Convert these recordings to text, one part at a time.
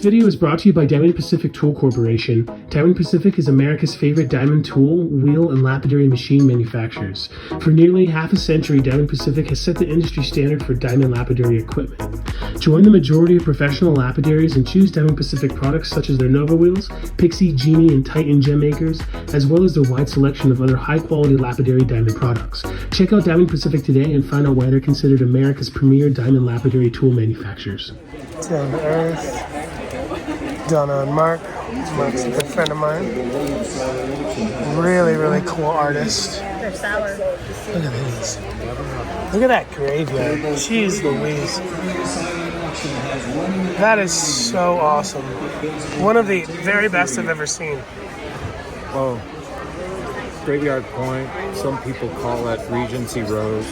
video is brought to you by Diamond Pacific Tool Corporation. Diamond Pacific is America's favorite diamond tool, wheel, and lapidary machine manufacturers. For nearly half a century, Diamond Pacific has set the industry standard for diamond lapidary equipment. Join the majority of professional lapidaries and choose Diamond Pacific products such as their Nova wheels, Pixie, Genie, and Titan gem makers, as well as their wide selection of other high-quality lapidary diamond products. Check out Diamond Pacific today and find out why they're considered America's premier diamond lapidary tool manufacturers. Down to Earth. Donna and Mark. Mark's a good friend of mine. Really, really cool artist. They're sour. Look at these. Look at that graveyard. Jeez Louise. That is so awesome. One of the very best I've ever seen. Well, Graveyard Point, some people call it Regency Rose.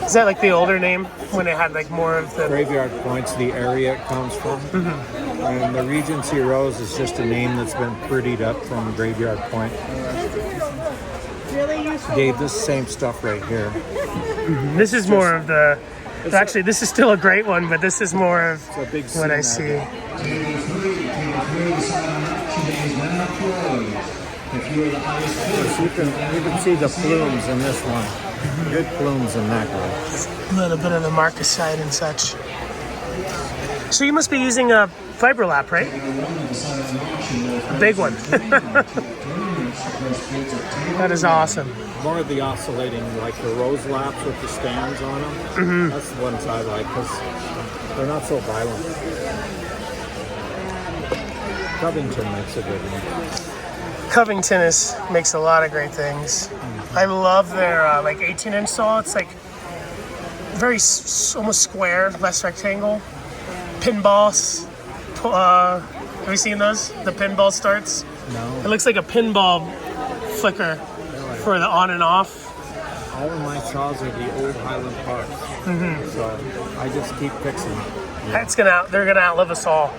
Is that like the older name when it had like more of the... Graveyard Point's the area it comes from. And the Regency Rose is just a name that's been prettied up from Graveyard Point. Really useful. Gave this same stuff right here. This is more of the... Actually, this is still a great one, but this is more of It's a big what I scene see. You can see the plumes in this one. Good plumes in that guy. A little bit of the marcasite and such. So you must be using a fiber lap, right? A big one. That is awesome. More of the oscillating, like the rose laps with the stands on them. That's the ones I like because they're not so violent. Covington makes a good one. Covington makes a lot of great things. I love their like 18-inch saw. It's like very almost square, less rectangle. Pinball. Have you seen those? The pinball starts. No. It looks like a pinball flicker for the on and off. All of my saws are the old Highland parts. So I just keep fixing them. They're gonna outlive us all.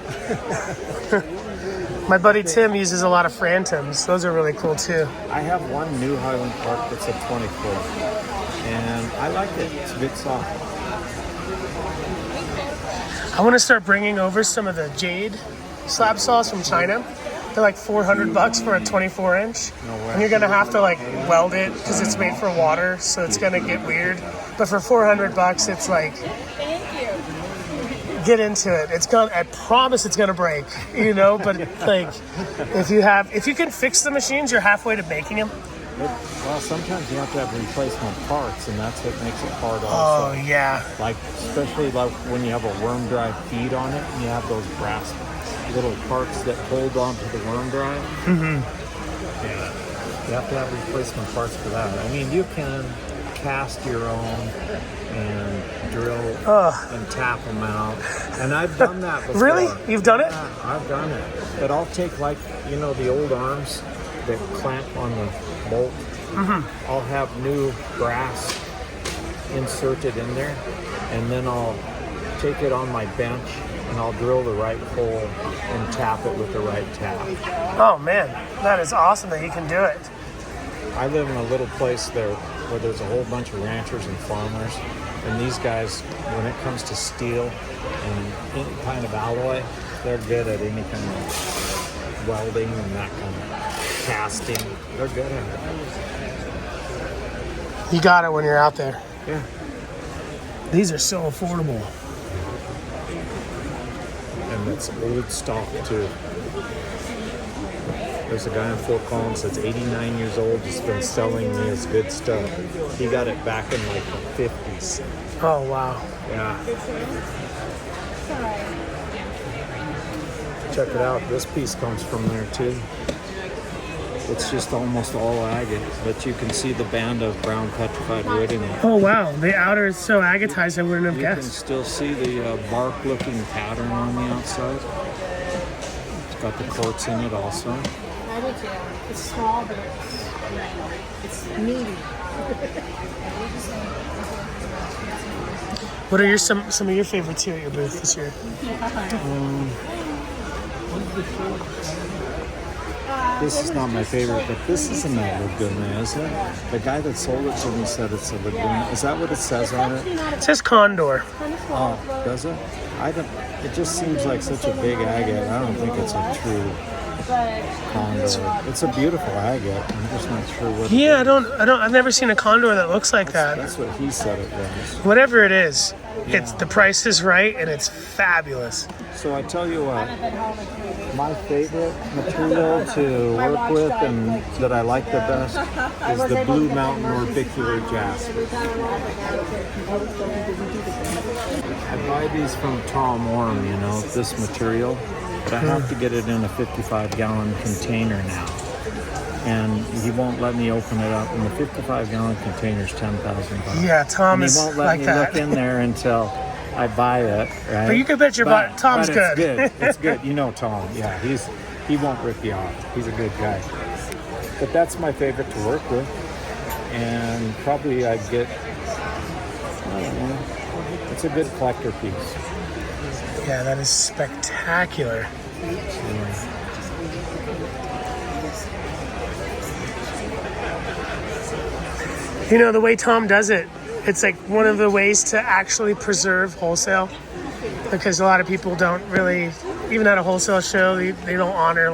My buddy Tim uses a lot of Phantoms. Those are really cool too. I have one new Highland Park that's a 24, and I like it. It's a bit soft. I want to start bringing over some of the jade slab saws from China. They're like $400 for a 24-inch. No way. And you're gonna have to like weld it because it's made for water, so it's gonna get weird. But for $400, it's like, get into it. I promise it's gonna break, you know. But like, if you can fix the machines, you're halfway to making them. Well, sometimes you have to have replacement parts, and that's what makes it hard Oh also. yeah. Like, especially like when you have a worm drive feed on it, and you have those brass little parts that hold onto the worm drive. Yeah. You have to have replacement parts for that. I mean, you can cast your own and drill and tap them out. And I've done that before. Really? You've done it? Yeah, I've done it. But I'll take, like, you know, the old arms that clamp on the bolt. I'll have new brass inserted in there, and then I'll take it on my bench and I'll drill the right hole and tap it with the right tap. Oh man, that is awesome that you can do it. I live in a little place there where there's a whole bunch of ranchers and farmers, and these guys, when it comes to steel and any kind of alloy, they're good at any kind of welding and that kind of casting. They're good at it. You got it when you're out there. Yeah. These are so affordable. And it's old stock too. There's a guy in Fort Collins that's 89 years old, has been selling me his good stuff. He got it back in like the 50s. Oh wow. Yeah. Check it out. This piece comes from there too. It's just almost all agate, but you can see the band of brown petrified wood in it. Oh wow, the outer is so agatized I wouldn't have You can guessed. still see the bark-looking pattern on the outside. It's got the quartz in it also. I do too. It's small, but it's meaty. What are some of your favorites here at your booth this year? this is not my favorite, but this isn't a Laguna, is it? The guy that sold it to me said it's a Laguna. Is that what it says on it? It says condor. Oh, does it? It just seems like such a big agate. I don't think it's a true condor. It's a beautiful agate. I'm just not sure what. Yeah, I've never seen a condor that looks like that. That's what he said it was. Whatever it is, Yeah. the price is right and it's fabulous. So I tell you what, my favorite material to work with and that I like the best is the Blue Mountain Orbicular Jasper. I buy these from Tom Orm, this material, but I have to get it in a 55-gallon container now. And he won't let me open it up. And the 55-gallon container is $10,000. Yeah, Tom and is he won't let like me that. look in there until I buy it, right? But you can bet your butt Tom's but good. It's good. It's good. You know Tom. Yeah, he won't rip you off. He's a good guy. But that's my favorite to work with. And probably I'd get, I don't know, it's a good collector piece. Yeah, that is spectacular. The way Tom does it, it's like one of the ways to actually preserve wholesale, because a lot of people don't really, even at a wholesale show, they don't honor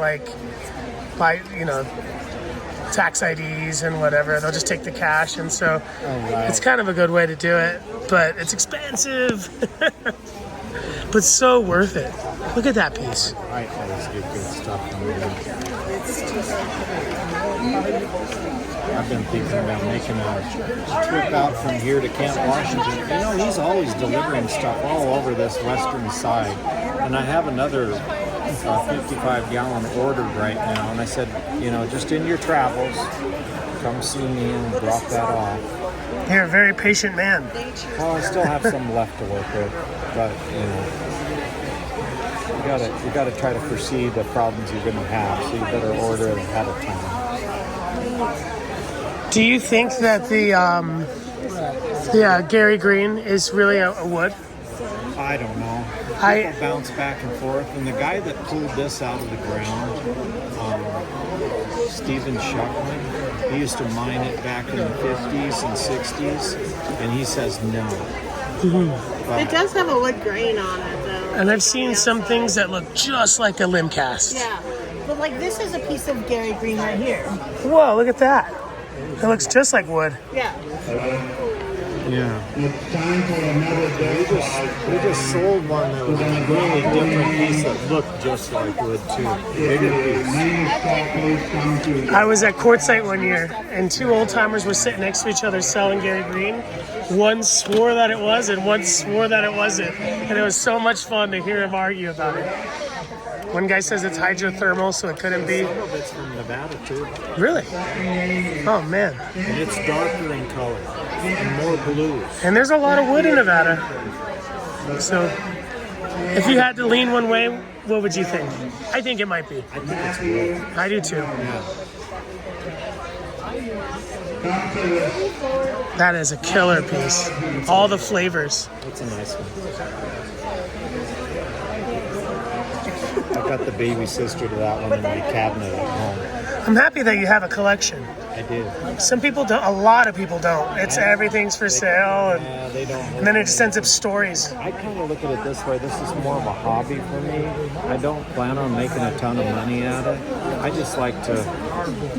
tax IDs and whatever. They'll just take the cash, and so it's kind of a good way to do it, but it's expensive, but so worth it. Look at that piece. I always get good stuff from him. I've been thinking about making a trip out from here to Camp Washington. He's always delivering stuff all over this western side. And I have another 55-gallon ordered right now. And I said, just in your travels, come see me and drop that off. You're a very patient man. Well, I still have some left to work with. But, you gotta try to foresee the problems you're going to have. So you better order it ahead of time. Do you think that the Gary Green is really a wood? I don't know. People bounce back and forth. And the guy that pulled this out of the ground, Stephen Shuckman, he used to mine it back in the 50s and 60s, and he says no. Mm-hmm. It does have a wood grain on it, though. And I've seen some things that look just like a limb cast. Yeah. But this is a piece of Gary Green right here. Whoa, look at that. It looks just like wood. Yeah. Yeah. It's time for another day. We just sold one that was a really different piece that looked just like wood too. Bigger piece. I was at Quartzsite one year, and two old timers were sitting next to each other selling Gary Green. One swore that it was, and one swore that it wasn't. And it was so much fun to hear them argue about it. One guy says it's hydrothermal, so it couldn't be. Some of it's from Nevada too. Really? Oh man. And it's darker in color and more blues. And there's a lot of wood in Nevada. So if you had to lean one way, what would you think? I think it might be. I think it's wood. I do too. Yeah. That is a killer piece. All the flavors. That's a nice one. I got the baby sister to that one in the cabinet at home. I'm happy that you have a collection. I did. Some people don't. A lot of people don't. It's everything's for sale, Yeah, they don't. and then it just ends up stories. I kind of look at it this way. This is more of a hobby for me. I don't plan on making a ton of money at it. I just like to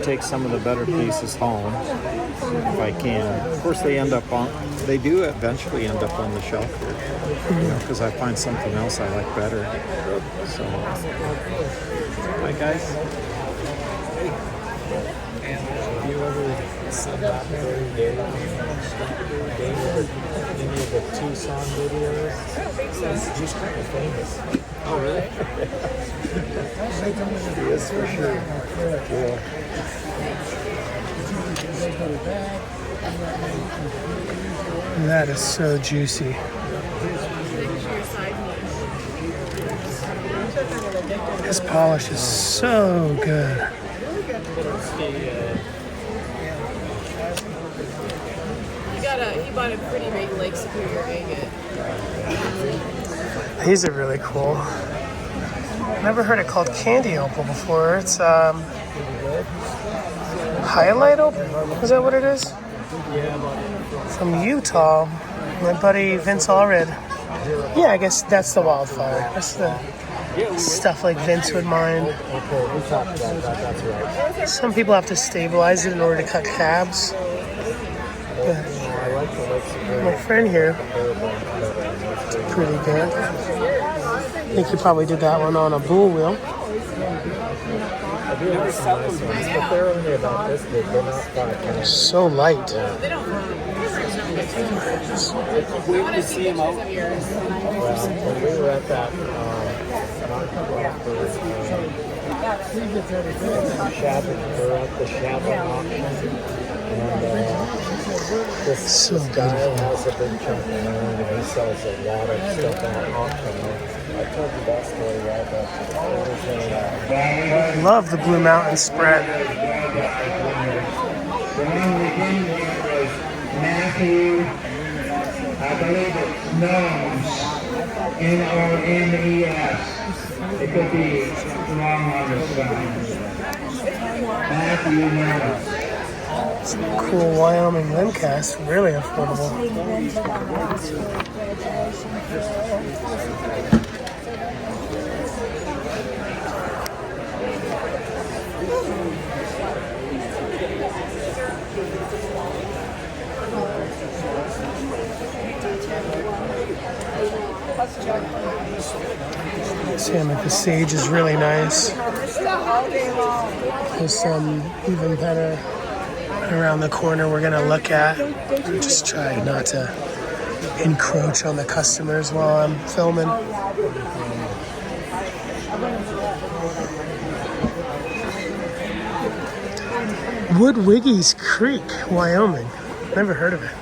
take some of the better pieces home if I can. Of course, they do eventually end up on the shelf here, because I find something else I like better. So, hi guys. Have you ever seen Lapidary Daily? Any of the Tucson videos? He's kind of famous. Oh, really? He is for sure. Yeah. That is so juicy. This polish is so good. He bought a pretty big Lake Superior agate. These are really cool. Never heard it called candy opal before. It's Highlight open? Is that what it is? From Utah. My buddy Vince Allred. Yeah, I guess that's the wildfire. That's the stuff like Vince would mind. Okay, we talked about that. That's right. Some people have to stabilize it in order to cut cabs. But I like the Lake Superior. my friend here, pretty good. I think he probably did that one on a bull wheel. I do like some nice ones, but they're only about this big. They're not 5 pounds. So light. Wait to see them out. Well, when we were at that Shabbat auction, and this guy has a big chunk of land, and he sells a lot of stuff on auction. I told you that story, right? But Love the Blue Mountain spread. Matthew, I believe it's Gnomes, N-O-N-E-S. It could be wrong on the spelling. Matthew Gnomes. Cool Wyoming Limcast, really affordable. Sam at the Sage is really nice. There's some even better around the corner we're gonna look at. Just try not to encroach on the customers while I'm filming. Woodwiggy's Creek, Wyoming. Never heard of it.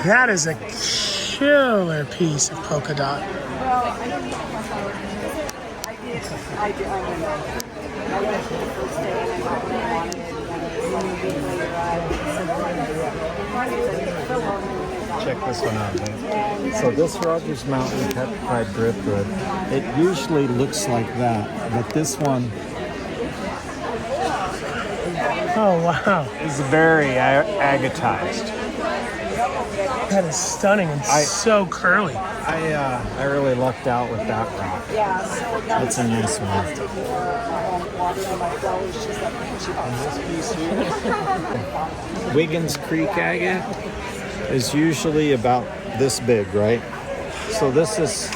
That is a killer piece of polka dot. check this one out, man. So this Rogers Mountain petrified driftwood, it usually looks like that, but this one Oh, wow. is very agatized. That is stunning and so curly. I really lucked out with that rock. That's a nice one. Wiggins Creek agate is usually about this big, right? So this is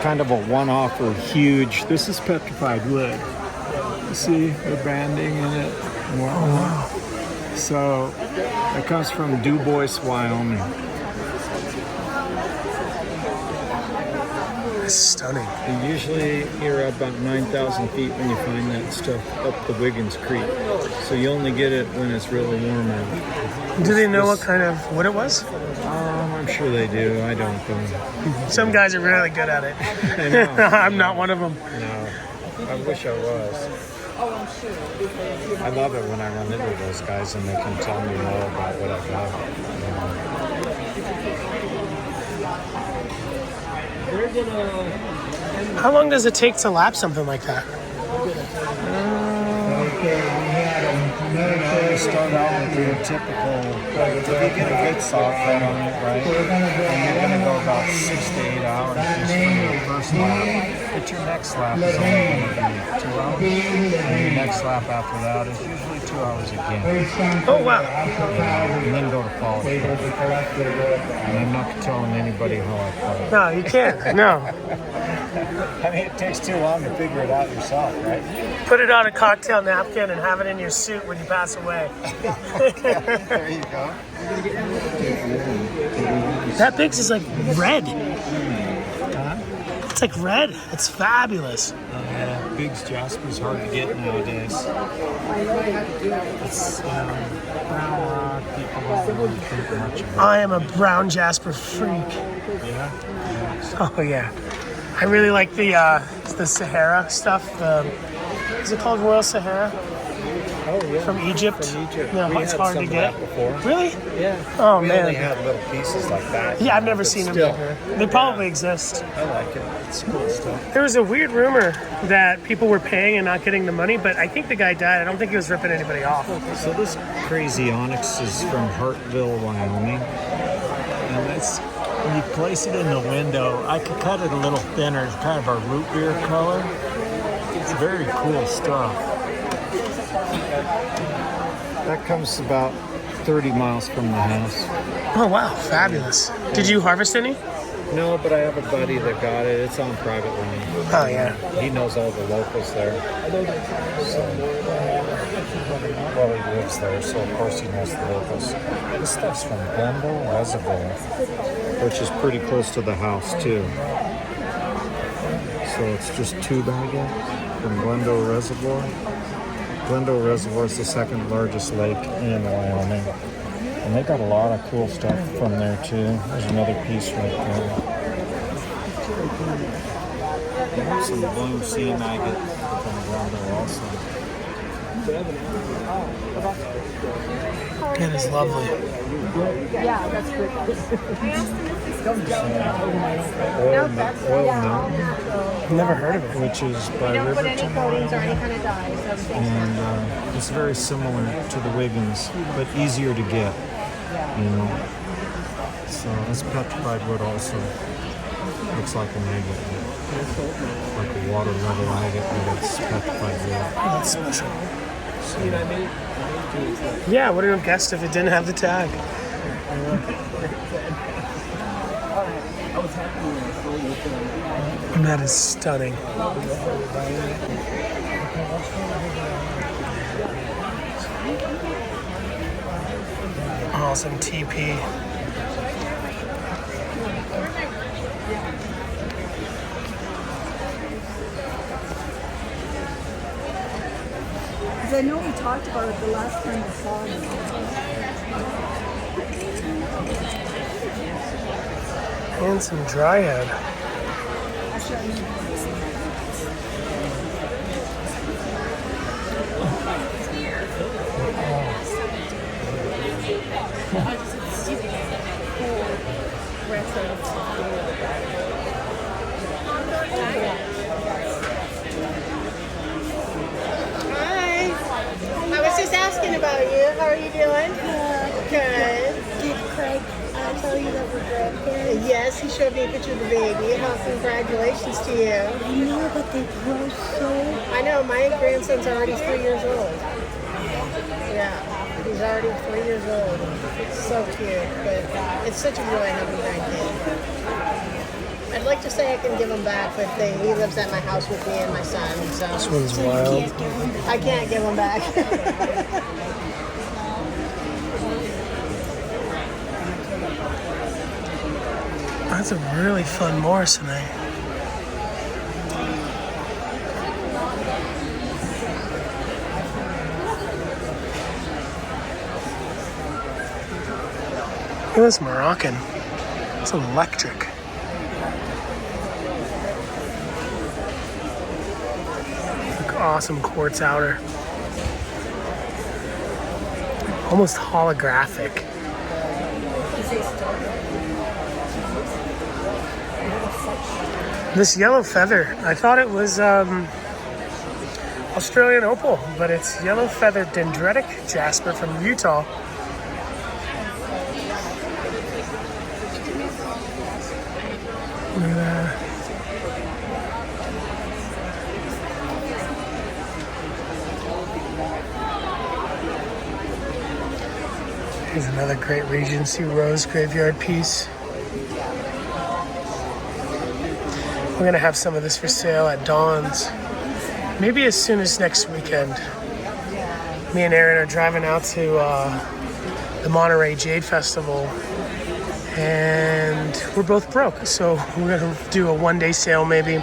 kind of a one-off or huge. This is petrified wood. See the banding in it? Wow. So it comes from Du Bois, Wyoming. That's stunning. Usually you're at about 9,000 feet when you find that stuff up the Wiggins Creek. So you only get it when it's really warm out. Do they know what kind of wood it was? I'm sure they do. I don't though. Some guys are really good at it. I know. I'm not one of them. No, I wish I was. I love it when I run into those guys and they can tell me more about what I've got. How long does it take to lap something like that? You start out with your typical, if you get a good soft head on it, right, and you're going to go about 6 to 8 hours just for your first lap. But your next lap is only going to be 2 hours, and your next lap after that is usually 2 hours again. Oh, wow. And then go to quality. And I'm not telling anybody how I play. No, you can't. No. I mean, it takes too long to figure it out yourself, right? Put it on a cocktail napkin and have it in your suit when you pass away. There you go. That Pikes is like red. It's like red. It's fabulous. Yeah, Biggs Jasper's hard to get nowadays. It's brown rock. People don't really think much of it. I am a brown jasper freak. Yeah. Oh yeah. I really like the Sahara stuff. Is it called Royal Sahara? Oh yeah. From Egypt. From Egypt. No, We it's had hard some to of get. that before. Really? Yeah. Oh, we man. only had little pieces like that. Yeah, I've never but seen them still. bigger. They probably exist. I like it. It's cool stuff. There was a weird rumor that people were paying and not getting the money, but I think the guy died. I don't think he was ripping anybody off. So this crazy onyx is from Hartville, Wyoming. And it's, when you place it in the window, I could cut it a little thinner. It's kind of a root beer color. It's very cool stuff. That comes about 30 miles from the house. Oh, wow. Fabulous. Did you harvest any? No, but I have a buddy that got it. It's on private land. Oh, yeah. He knows all the locals there. So, well, he lives there, so of course he knows the locals. This stuff's from Glendale Reservoir, which is pretty close to the house, too. So it's just tube agate from Glendale Reservoir. Glendale Reservoir is the second largest lake in Wyoming. And they got a lot of cool stuff from there too. There's another piece right there. There's some blue sea maggot from Glendale also. That is lovely. Yeah, that's good. Oil milk, Never heard of it. which is by Don't put any Riverton. coatings or any kind of dyes. And it's very similar to the Wiggins, but easier to get, you know. So it's petrified wood also. Looks like an agate, like a water level agate, but it's petrified wood. That's special. Yeah, I wouldn't have guessed if it didn't have the tag. That is stunning. Awesome TP. Because I know we talked about it the last time we saw it. And some dryad. Hi. I was just asking about you. How are you doing? Good. Did Craig tell you that we're grandparents? Yes, he showed me a picture of the baby. Well, congratulations to you. I know, but they grow so... I know, my grandson's already 3 years old. Yeah, he's already 3 years old. It's so cute, but it's such a joy having a grandkid. I'd like to say I can give him back, but he lives at my house with me and my son, so This one's wild. I can't give him back. That's a really fun Morrisonite. Look at this Moroccan. It's electric. Look, awesome quartz outer. Almost holographic. This yellow feather, I thought it was Australian opal, but it's yellow feather dendritic jasper from Utah. Look at that. Here's another great Regency Rose graveyard piece. We're gonna have some of this for sale at Dawn's. Maybe as soon as next weekend. Me and Aaron are driving out to the Monterey Jade Festival, and we're both broke. So we're gonna do a one-day sale maybe,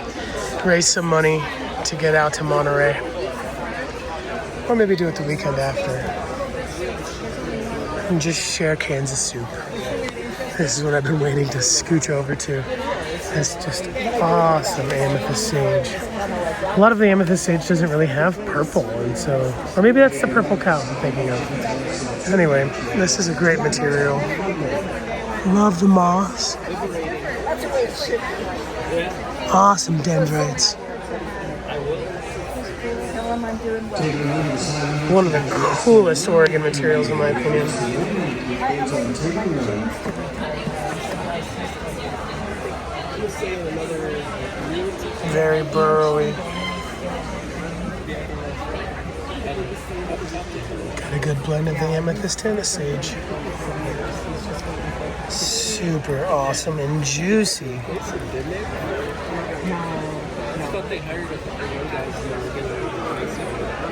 raise some money to get out to Monterey. Or maybe do it the weekend after. And just share Kansas soup. This is what I've been waiting to scooch over to. That's just awesome amethyst sage. A lot of the amethyst sage doesn't really have purple, and so, or maybe that's the purple cow I'm thinking of. Anyway, this is a great material. Love the moss. Awesome dendrites. One of the coolest Oregon materials in my opinion. Very burrowy. Got a good blend of the amethyst and the sage. Super awesome and juicy.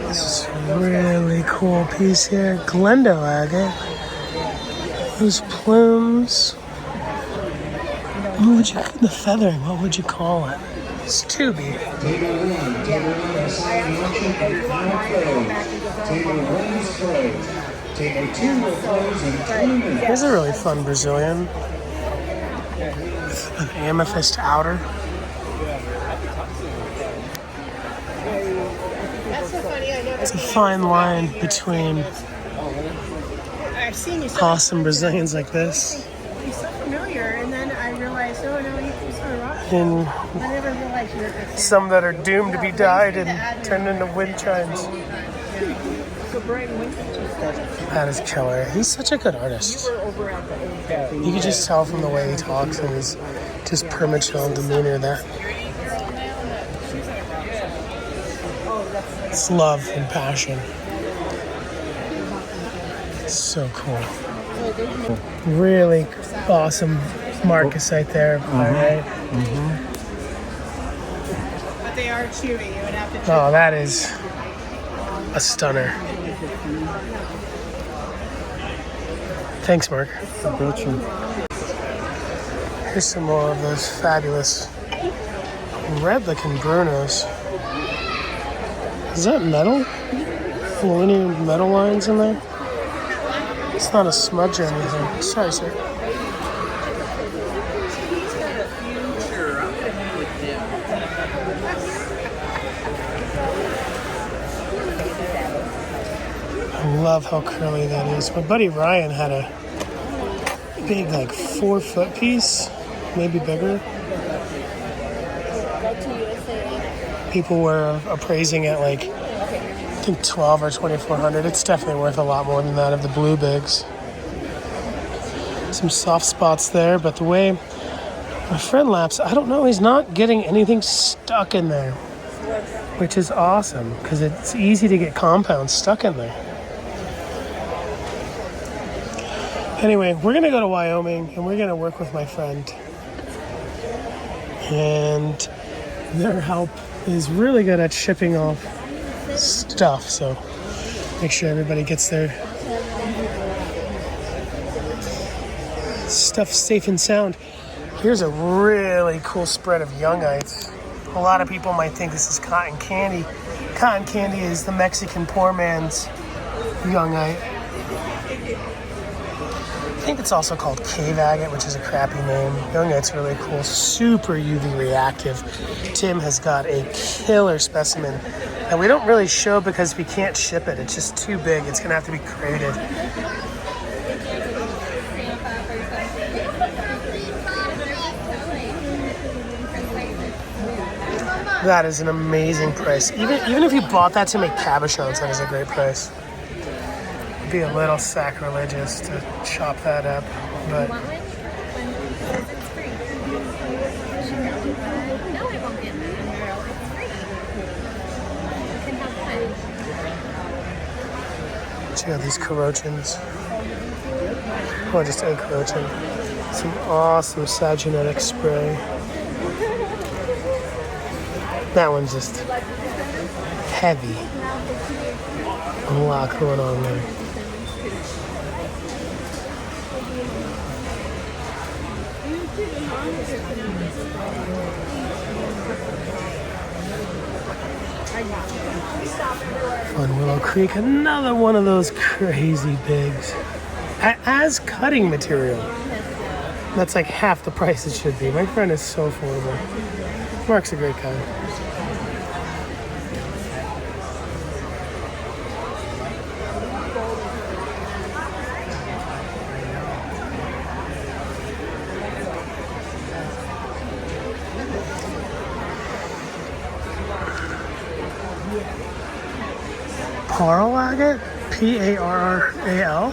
This is a really cool piece here. Glendo agate. Those plumes. What would you, the feathering, what would you call it? It's tubey. Here's a really fun Brazilian. With an amethyst outer. It's a fine line between awesome Brazilians like this He's so familiar, and then I realized, oh no, he's from rock. and I never realized you were this. some that are doomed to be dyed and turned into wind chimes. That is killer. He's such a good artist. You can just tell from the way he talks and his just perma-chill demeanor that it's love and passion. So cool. Really awesome marcasite there. Right? But they are chewy. You would have to. Oh, that is a stunner. Thanks, Mark. Here's some more of those fabulous red-looking Brunos. Is that metal? Linear metal lines in there? It's not a smudge or anything. Sorry, sir. I love how curly that is. My buddy Ryan had a big, like 4-foot piece, maybe bigger. People were appraising it like, I think 12 or 2,400. It's definitely worth a lot more than that of the blue bigs. Some soft spots there, but the way my friend laps, I don't know, he's not getting anything stuck in there, which is awesome because it's easy to get compounds stuck in there. Anyway, we're gonna go to Wyoming and we're gonna work with my friend, and their help is really good at shipping off stuff, so make sure everybody gets their stuff safe and sound. Here's a really cool spread of youngites. A lot of people might think this is cotton candy. Cotton candy is the Mexican poor man's youngite. I think it's also called cave agate, which is a crappy name. Youngite's really cool, super UV reactive. Tim has got a killer specimen that we don't really show because we can't ship it. It's just too big. It's gonna have to be crated. That is an amazing price. Even if you bought that to make cabochons, that is a great price. It'd be a little sacrilegious to chop that up, but check out these corochins. Or just a corochin. Some awesome sagenetic spray. That one's just heavy. A lot going on there. Fun Willow Creek, another one of those crazy bigs. As cutting material. That's like half the price it should be. My friend is so affordable. Mark's a great guy. Parral agate? P-A-R-R-A-L?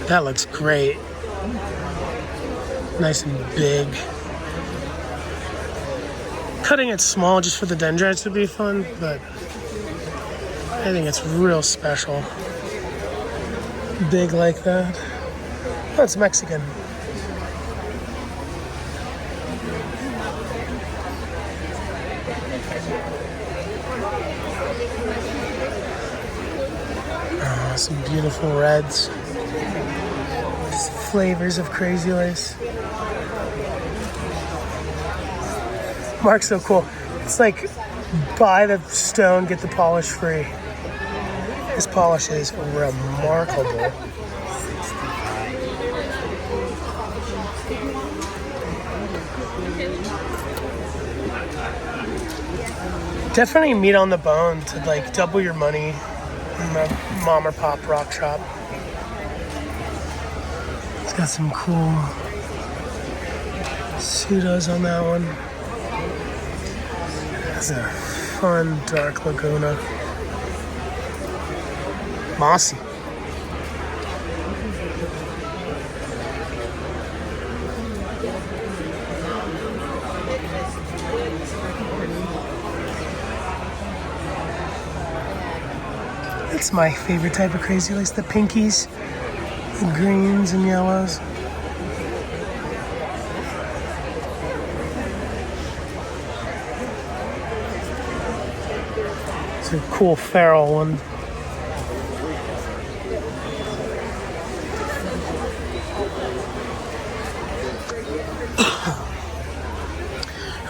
That looks great. Nice and big. Cutting it small just for the dendrites would be fun, but I think it's real special. Big like that. Oh, it's Mexican. Oh, some beautiful reds. Just flavors of crazy lace. Mark's so cool. It's like buy the stone, get the polish free. This polish is remarkable. Definitely meat on the bone to like double your money in a mom or pop rock shop. It's got some cool pseudos on that one. It's a fun dark Laguna. Mossy. That's my favorite type of crazy lace, the pinkies, the greens and yellows. It's a cool feral one.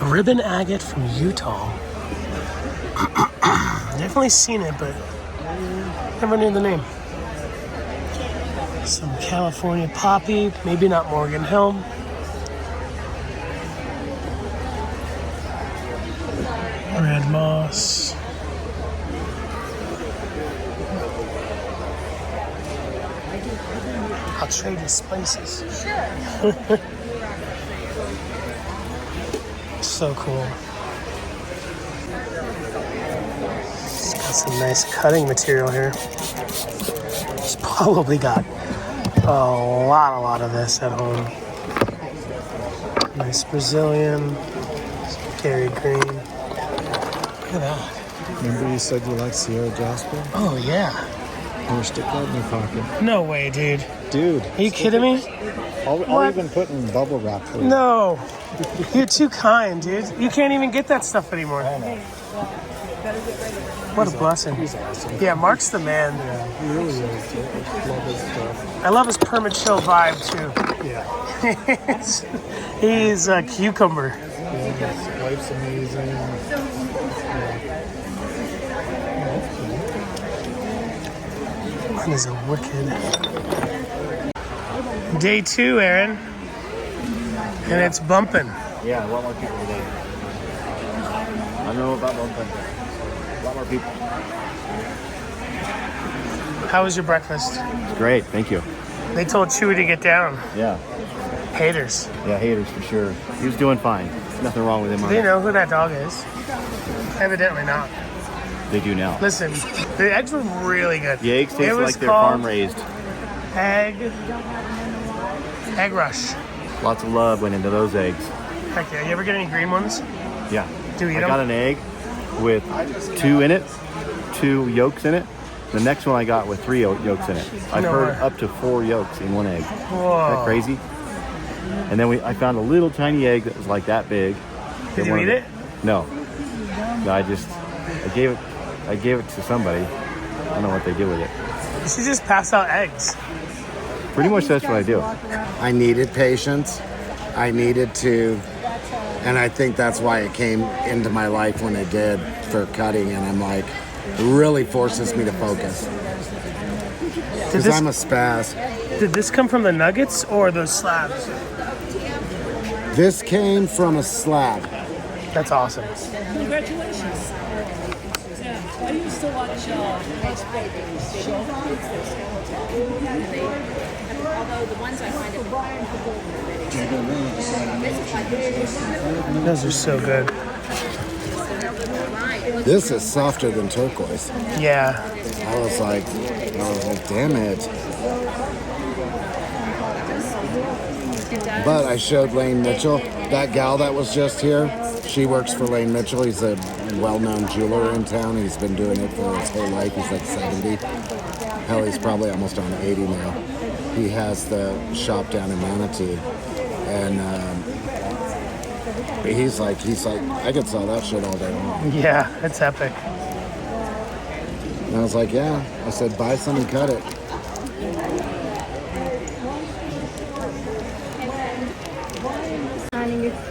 A ribbon agate from Utah. Definitely seen it, but never knew the name. Some California poppy, maybe not Morgan Hill. Red moss. I'll trade you spices. Sure. So cool. It's got some nice cutting material here. It's probably got a lot of this at home. Nice Brazilian, some Gary green. Look at that. Remember you said you like Sierra Jasper? Oh yeah. Here, stick that in your pocket. No way, dude. Dude. Are you kidding me? I'll even put in bubble wrap for you. No. You're too kind, dude. You can't even get that stuff anymore. I know. What a blessing. He's awesome. Yeah, Mark's the man. Yeah, he really is. I love his stuff. I love his perma-chill vibe, too. Yeah. He's a cucumber. Yeah, his wife's amazing. That is a wicked. Day 2, Aaron. And it's bumping. Yeah, a lot more people today. I don't know about bumping. A lot more people. How was your breakfast? It's great, thank you. They told Chewy to get down. Yeah. Haters. Yeah, haters for sure. He was doing fine. Nothing wrong with him. Do they know who that dog is? Evidently not. They do now. Listen, the eggs were really good. The eggs It taste was like they're called farm raised. Egg Rush. Lots of love went into those eggs. Heck yeah. You ever get any green ones? Yeah. Do you eat I got them? an egg with 2 in it, 2 yolks in it. The next one I got with 3 yolks in it. I've No heard way. up to 4 yolks in one egg. Whoa. Isn't that crazy? And then I found a little tiny egg that was like that big. Did you eat it? No. No, I gave it to somebody. I don't know what they did with it. You should just pass out eggs. Pretty much that's what I do. I needed patience. I needed to, and I think that's why it came into my life when it did for cutting. And I'm like, it really forces me to focus. Because I'm a spaz. Did this come from the nuggets or those slabs? This came from a slab. That's awesome. Congratulations. Yeah, I used to watch although the ones I find it Those are so good. This is softer than turquoise. Yeah. I was like, damn it. But I showed Lane Mitchell, that gal that was just here. She works for Lane Mitchell. He's a well-known jeweler in town. He's been doing it for his whole life. He's like 70. Hell, he's probably almost on 80 now. He has the shop down in Manatee, and he's like, I could sell that shit all day long. Yeah, it's epic. And I was like, yeah. I said, buy some and cut it.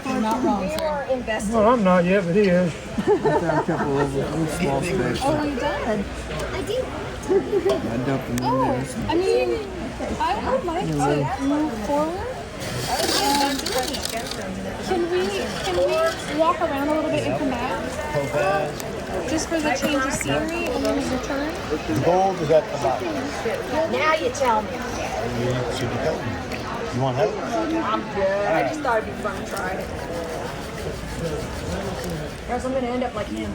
You're not wrong, sir. Well, I'm not yet, but he is. Oh, you did? I did. I mean, I would like to move forward. Can we walk around a little bit and come back? Just for the change of scenery and then return? The gold is at the bottom. Now you tell me. You want help? I'm good. I just thought it'd be fun to try it. Guess I'm gonna end up like him.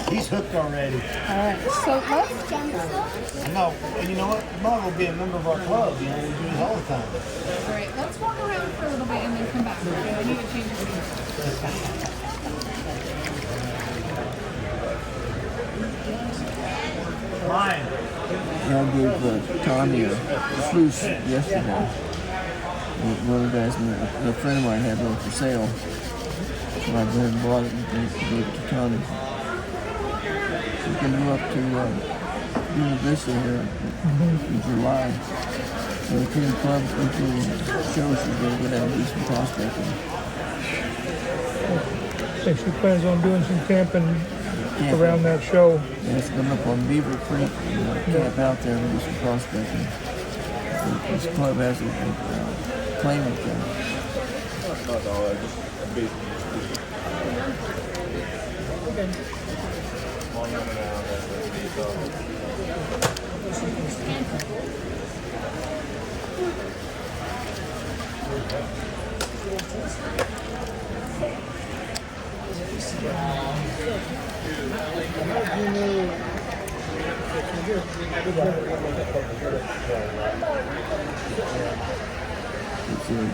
He's hooked already. Alright, so let's No, and you know what? You might as well be a member of our club. You know, we do this all the time. Alright, let's walk around for a little bit and then come back. Okay, I need to change the scenery. Ryan. I gave Tommy a flute yesterday. One of the guys, a friend of mine had one for sale. So I went and bought it and gave it to Tommy. We can go up to University here in July. So the King Club weekly shows we're going to go down and do some prospecting. So she plans on doing some camping around that show. Yeah, it's going up on Beaver Creek and camp out there and do some prospecting. So this club has a claimant there.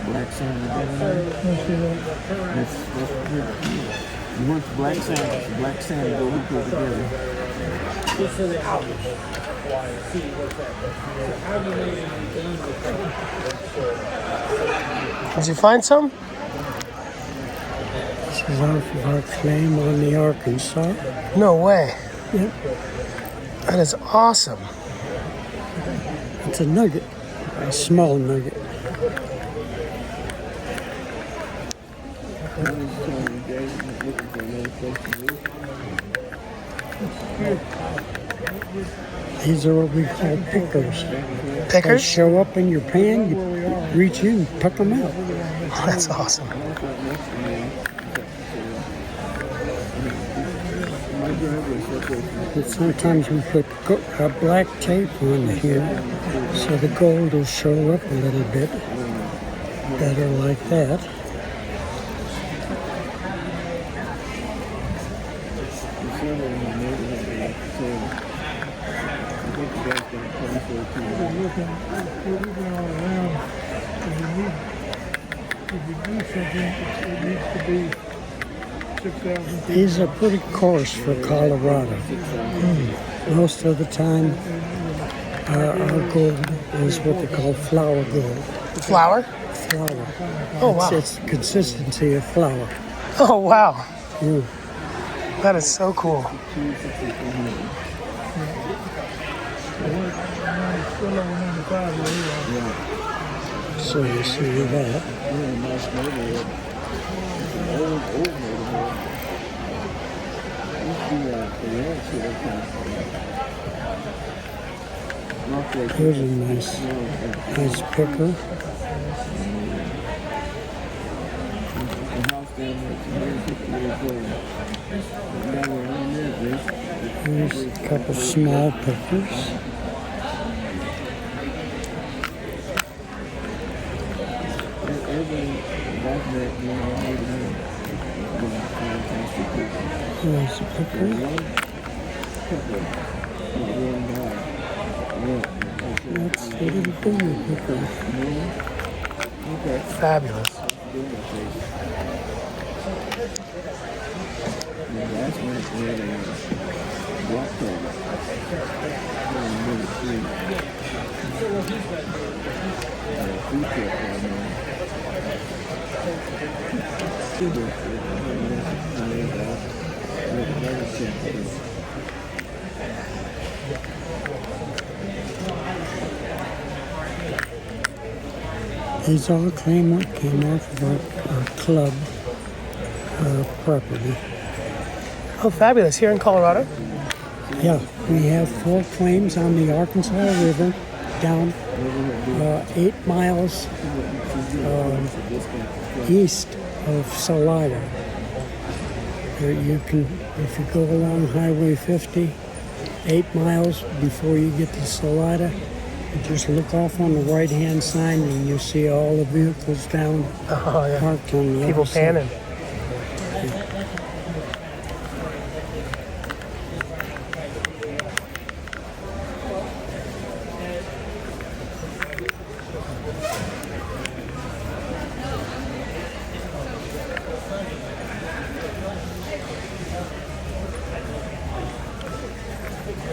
Black sand together. You want the black sand to go together. Did you find some? This is off of our claim on the Arkansas. No way. Yep. That is awesome. It's a nugget, a small nugget. These are what we call pickers. They Pickers? show up in your pan, you reach in and pick them out. That's awesome. And sometimes we put black tape on here so the gold will show up a little bit better like that. These are pretty coarse for Colorado. Most of the time, our gold is what they call flour gold. Flour? Flour. Oh, wow. It's the consistency of flour. Oh, wow. Mm. That is so cool. So you see that. Here's a nice picker. Here's a couple small pickers. There's a picker. That's a little bigger picker. Fabulous. These all came off of our club property. Oh, fabulous. Here in Colorado? Yeah, we have 4 claims on the Arkansas River down 8 miles east of Salida. You can, if you go along Highway 50, 8 miles before you get to Salida, you just look off on the right-hand side and you see all the vehicles down parked on the People other side. panning.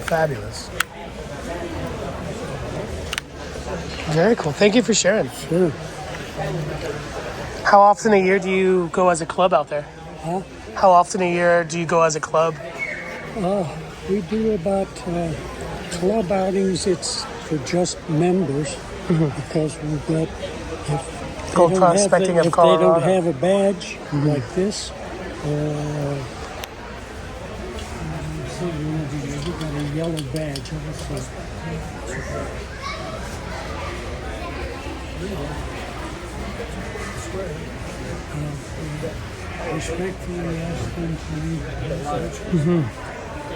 Fabulous. Very cool. Thank you for sharing. Sure. How often a year do you go as a club out there? Huh? How often a year do you go as a club? We do about club outings. It's for just members because we've got, if Gold Prospecting of Colorado. They don't have a badge like this, we've got a yellow badge also. Respectfully ask them to leave the badge.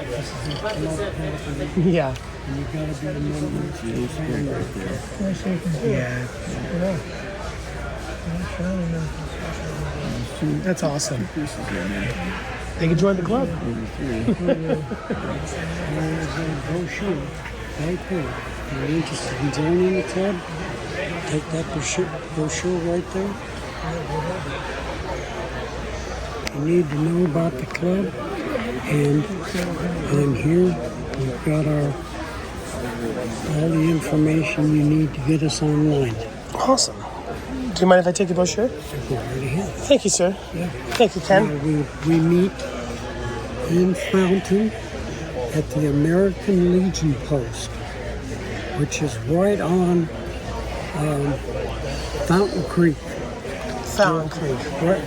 This is a club property. Yeah. And you've got to be a member to sign right there. That's awesome. They can join the club. There's a brochure right there. If you're interested in joining the club, take that brochure right there. You need to know about the club, and here we've got all the information you need to get us online. Awesome. Do you mind if I take the brochure? Go right ahead. Thank you, sir. Yeah. Thank you, Ken. We meet in Fountain at the American Legion Post, which is right on Fountain Creek. Fountain Creek. Right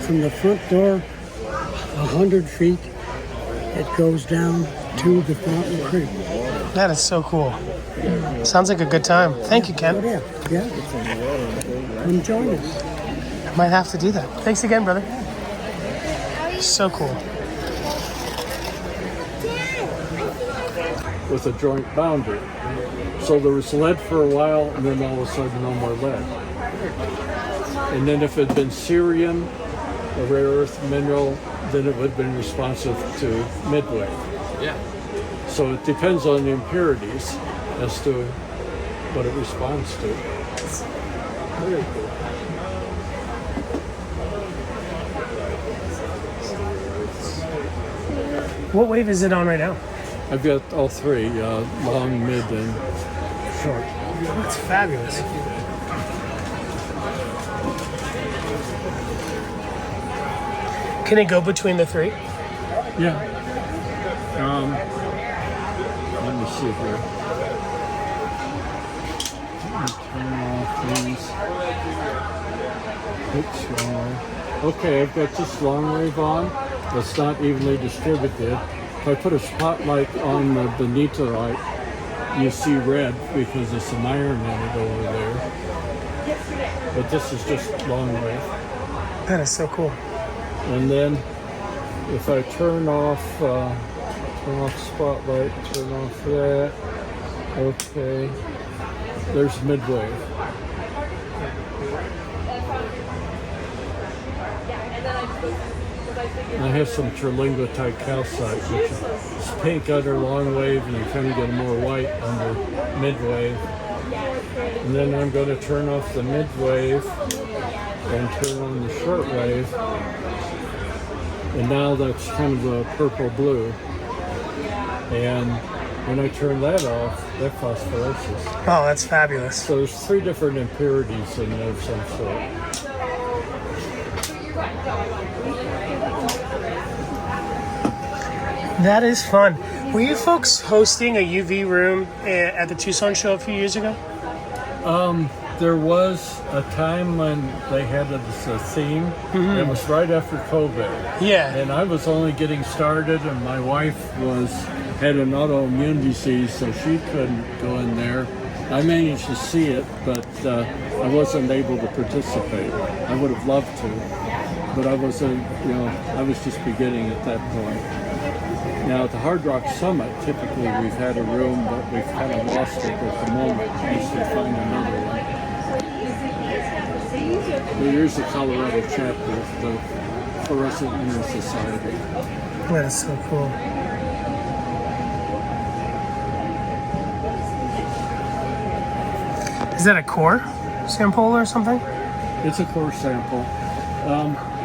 from the front door, 100 feet, it goes down to the Fountain Creek. That is so cool. Sounds like a good time. Thank you, Ken. Yeah. Come join us. Might have to do that. Thanks again, brother. So cool. With a joint boundary. So there was lead for a while, and then all of a sudden no more lead. And then if it had been cerium, a rare earth mineral, then it would have been responsive to Midway. Yeah. So it depends on the impurities as to what it responds to. Very cool. What wave is it on right now? I've got all 3, long, mid, and short. That's fabulous. Can it go between the 3? Yeah. Let me see here. Let me turn off these. Oops, wrong. Okay, I've got this long wave on. That's not evenly distributed. If I put a spotlight on the bonita light, you see red because there's some iron in it over there. But this is just long wave. That is so cool. And then if I turn off spotlight, turn off that. Okay, there's mid-wave. I have some terlingotite calcite, which is pink under long wave, and you kind of get more white under mid-wave. And then I'm going to turn off the mid-wave and turn on the short wave. And now that's kind of a purple-blue. And when I turn that off, that phosphoresces. Oh, that's fabulous. So there's 3 different impurities in there of some sort. That is fun. Were you folks hosting a UV room at the Tucson show a few years ago? There was a time when they had this theme. Mhm. It was right after COVID. Yeah. And I was only getting started, and my wife had an autoimmune disease, so she couldn't go in there. I managed to see it, but I wasn't able to participate. I would have loved to, but I wasn't. I was just beginning at that point. Now at the Hard Rock Summit, typically we've had a room, but we've kind of lost it at the moment. We should find another one. Here's the Colorado chapter of the Fluorescent Inner Society. That is so cool. Is that a core sample or something? It's a core sample.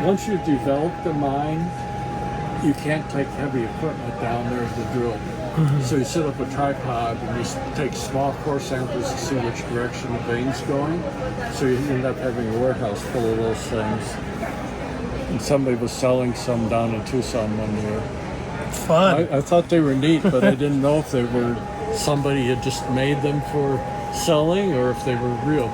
Once you've developed the mine, you can't take heavy equipment down there to drill. Mhm. So you set up a tripod and you take small core samples to see which direction the vein's going. So you end up having a warehouse full of those things. And somebody was selling some down in Tucson one year. Fun. I thought they were neat, but I didn't know if they were somebody had just made them for selling or if they were real.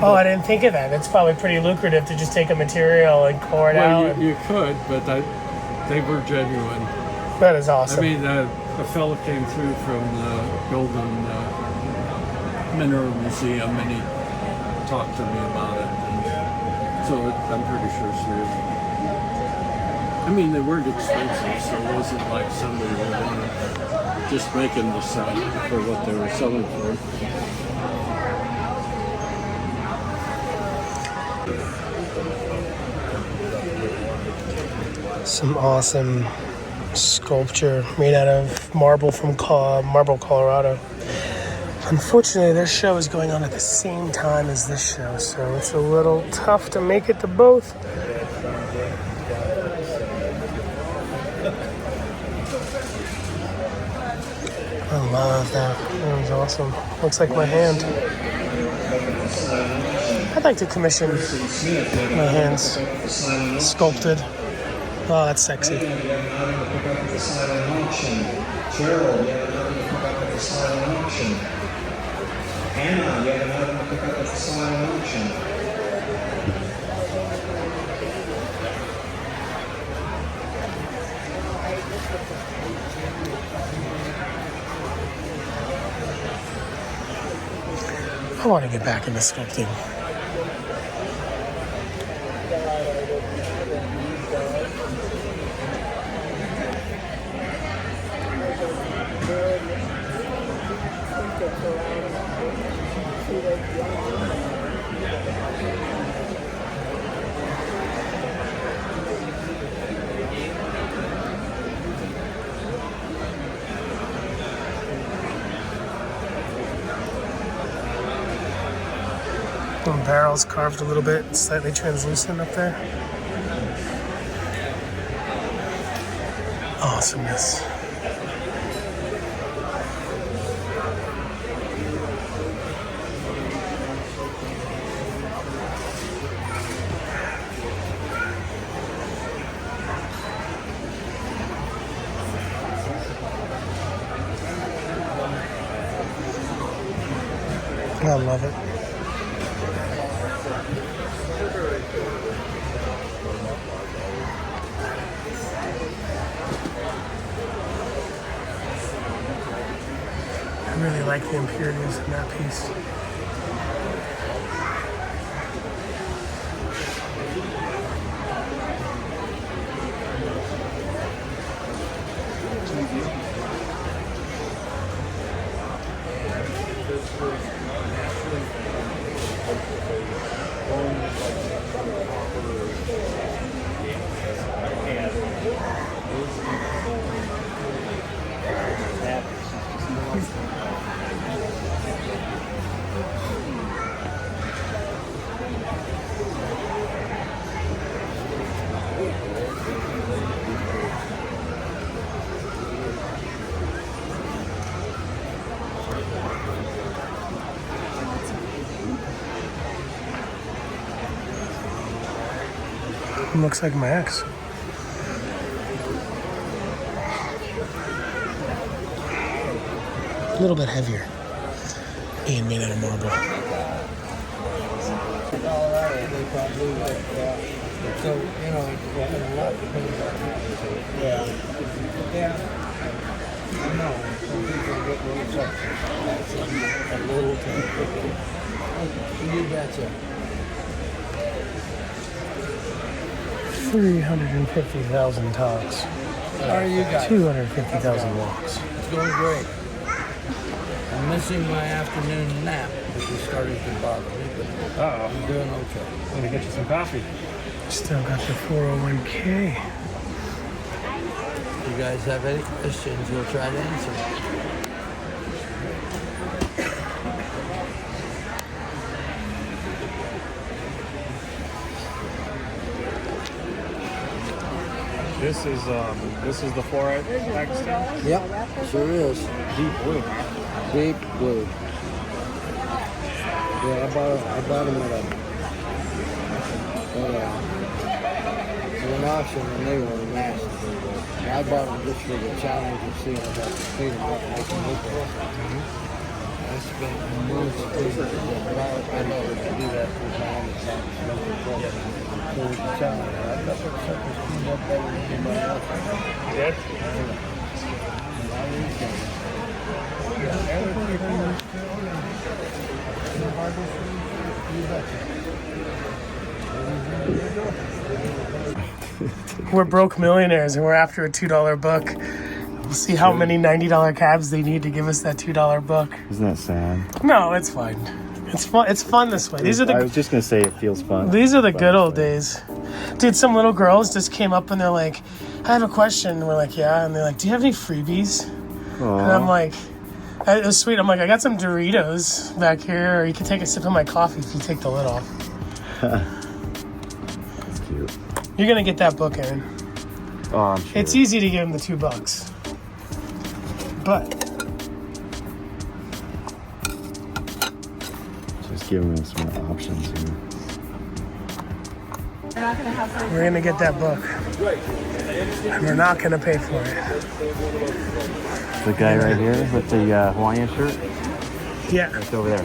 Oh, I didn't think of that. It's probably pretty lucrative to just take a material and core it out. Well, you could, but they were genuine. That is awesome. I mean, a fellow came through from the Golden Mineral Museum and he talked to me about it. And so I'm pretty sure it's real. I mean, they weren't expensive, so it wasn't like somebody would want to just making the set for what they were selling for. Some awesome sculpture made out of marble from Marble, Colorado. Unfortunately, their show is going on at the same time as this show, so it's a little tough to make it to both. I love that. That was awesome. Looks like my hand. I'd like to commission my hands sculpted. Oh, that's sexy. Gerald, you have another pick up at the silent auction. Hannah, you have another one to pick up at the silent auction. I want to get back into sculpting. Little barrels carved a little bit, slightly translucent up there. Awesomeness. I love it. I really like the impurities in that piece. Looks like my ex. A little bit heavier. Being made out of marble. Colorado, they probably so, you know, a lot depends on that. Yeah. I know. Some people get really tough. A little tough. You betcha. 350,000 talks. How are you guys? 250,000 walks. It's going great. I'm missing my afternoon nap, which is starting to bother me, but I'm doing okay. Let me get you some coffee. Still got your 401k. You guys have any questions, we'll try to answer. This is the fluoride Pakistan? Yep, sure is. Deep blue. Deep blue. Yeah, I bought them at an auction and they were massive. I bought them just for the challenge of seeing if I could feed them up and make them look good. I spent months feeding them. I know to do that for my own account. So it was a challenge. I thought those suckers cleaned up better than anybody else. Yes? We're broke millionaires and we're after a $2 book. We'll see how many $90 cabs they need to give us that $2 book. Isn't that sad? No, it's fine. It's fun. It's fun this way. I was just gonna say it feels fun. These are the good old days. Dude, some little girls just came up and they're like, I have a question. And we're like, yeah. And they're like, do you have any freebies? Aww. And I'm like, it was sweet. I'm like, I got some Doritos back here, or you can take a sip of my coffee if you take the lid off. That's cute. You're going to get that book, Aaron. Oh, I'm sure. It's easy to give him the $2. But just giving them some options here. we're going to get that book. And we're not going to pay for it. The guy right here with the Hawaiian shirt? Yeah. It's over there.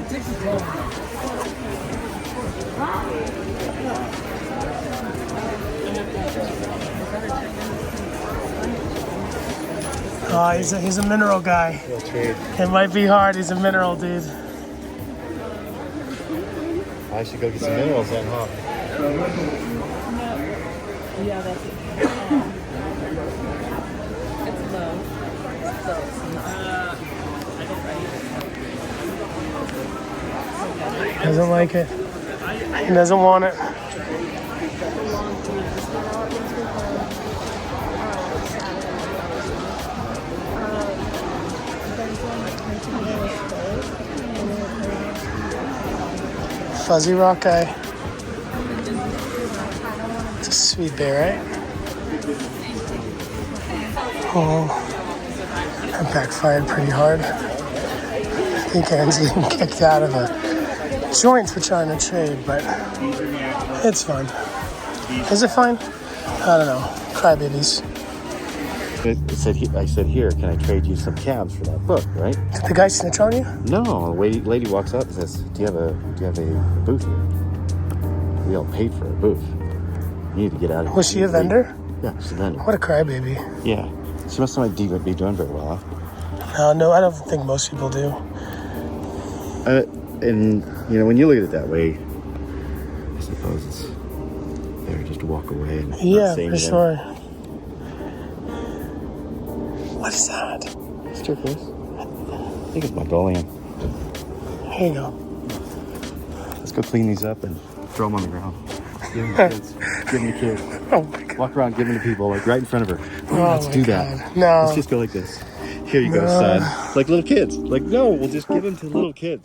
Oh, he's a mineral guy. It might be hard. He's a mineral dude. I should go get some minerals then, huh? Yeah, that's it. It's low. So it's not. He doesn't like it. He doesn't want it. Fuzzy rock guy. It's a sweet bear, right? Oh, that backfired pretty hard. I think Aaron's getting kicked out of a joint for trying to trade, but it's fine. Is it fine? I don't know. Crybabies. I said, here, can I trade you some cabs for that book, right? Did the guy snitch on you? No, the lady walks up and says, do you have a booth here? We all paid for a booth. You need to get out of here. Was she a vendor? Yeah, she's a vendor. What a crybaby. Yeah. She must not be doing very well, huh? No, I don't think most people do. And you know, when you look at it that way, I suppose it's better just to walk away and not Yeah, say for anything. sure. What is that? It's turquoise. I think it's Mongolian. Here you go. Let's go clean these up and throw them on the ground. Give them to kids. Give them to kids. Oh my God. Walk around, give them to people, like right in front of her. Oh Let's my do God. that. No. Let's just go like this. Here you go, son. Like little kids. Like, no, we'll just give them to little kids.